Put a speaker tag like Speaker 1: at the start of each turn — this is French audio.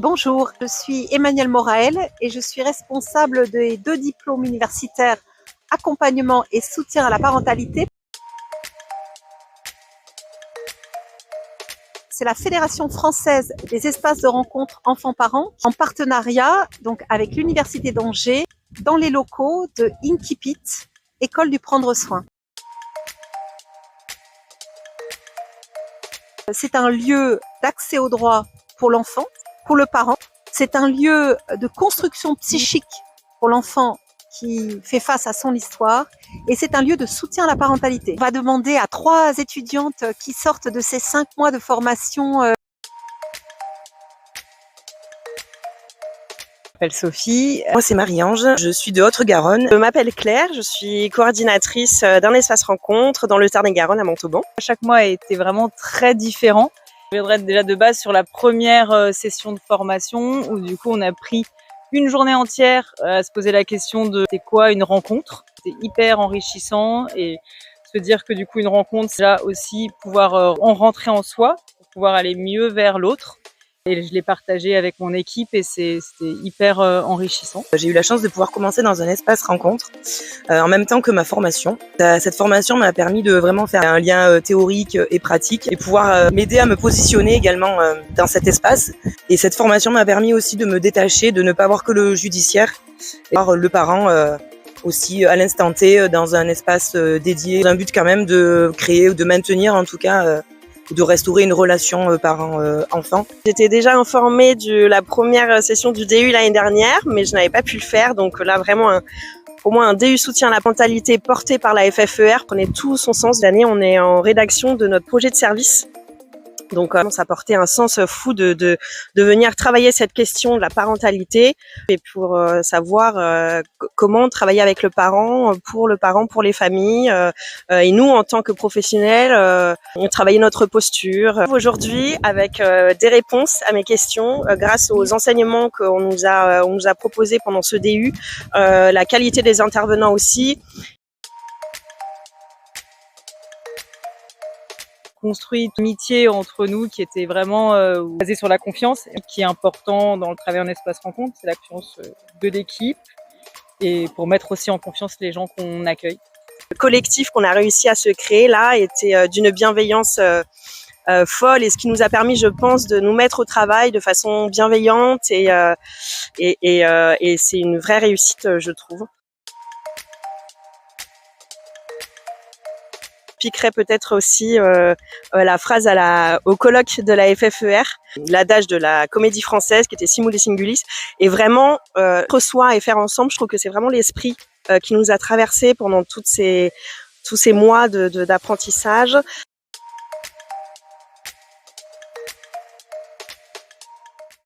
Speaker 1: Bonjour, je suis Emmanuelle Morael et je suis responsable des 2 diplômes universitaires accompagnement et soutien à la parentalité. C'est la Fédération française des espaces de rencontre enfants-parents en partenariat donc avec l'Université d'Angers dans les locaux de Inkipit, École du prendre soin. C'est un lieu d'accès au droit pour l'enfant, pour le parent. C'est un lieu de construction psychique pour l'enfant qui fait face à son histoire et c'est un lieu de soutien à la parentalité. On va demander à 3 étudiantes qui sortent de ces 5 mois de formation. Je m'appelle Sophie.
Speaker 2: Moi, c'est Marie-Ange, je suis de Haute-Garonne.
Speaker 3: Je m'appelle Claire, je suis coordinatrice d'un espace rencontre dans le Tarn-et-Garonne à Montauban.
Speaker 4: Chaque mois a été vraiment très différent. Je viendrai déjà de base sur la première session de formation où du coup on a pris une journée entière à se poser la question de c'est quoi une rencontre. C'est hyper enrichissant et se dire que du coup une rencontre c'est là aussi pouvoir en rentrer en soi pour pouvoir aller mieux vers l'autre. Et je l'ai partagé avec mon équipe et c'était hyper enrichissant.
Speaker 2: J'ai eu la chance de pouvoir commencer dans un espace rencontre en même temps que ma formation. Cette formation m'a permis de vraiment faire un lien théorique et pratique et pouvoir m'aider à me positionner également dans cet espace. Et cette formation m'a permis aussi de me détacher, de ne pas voir que le judiciaire, et voir le parent aussi à l'instant T dans un espace dédié, dans un but quand même de créer ou de maintenir en tout cas de restaurer une relation parent-enfant.
Speaker 3: J'étais déjà informée de la première session du DU l'année dernière, mais je n'avais pas pu le faire. Donc là, vraiment, pour moi, un DU soutien à la parentalité porté par la FFER prenait tout son sens. L'année, on est en rédaction de notre projet de service. Donc ça portait un sens fou de venir travailler cette question de la parentalité et pour savoir comment travailler avec le parent, pour les familles. Et nous, en tant que professionnels, on travaillait notre posture. Aujourd'hui, avec des réponses à mes questions, grâce aux enseignements qu'on nous a proposés pendant ce DU, la qualité des intervenants aussi.
Speaker 4: Construit une amitié entre nous qui était vraiment basée sur la confiance, qui est important dans le travail en espace rencontre, c'est la confiance de l'équipe et pour mettre aussi en confiance les gens qu'on accueille.
Speaker 3: Le collectif qu'on a réussi à se créer là était d'une bienveillance folle et ce qui nous a permis, je pense, de nous mettre au travail de façon bienveillante et c'est une vraie réussite, je trouve. Piquerait peut-être aussi la phrase au colloque de la FFER, l'adage de la comédie française qui était Simul et Singulis, et vraiment être soi et faire ensemble. Je trouve que c'est vraiment l'esprit qui nous a traversé pendant tous ces mois d'apprentissage.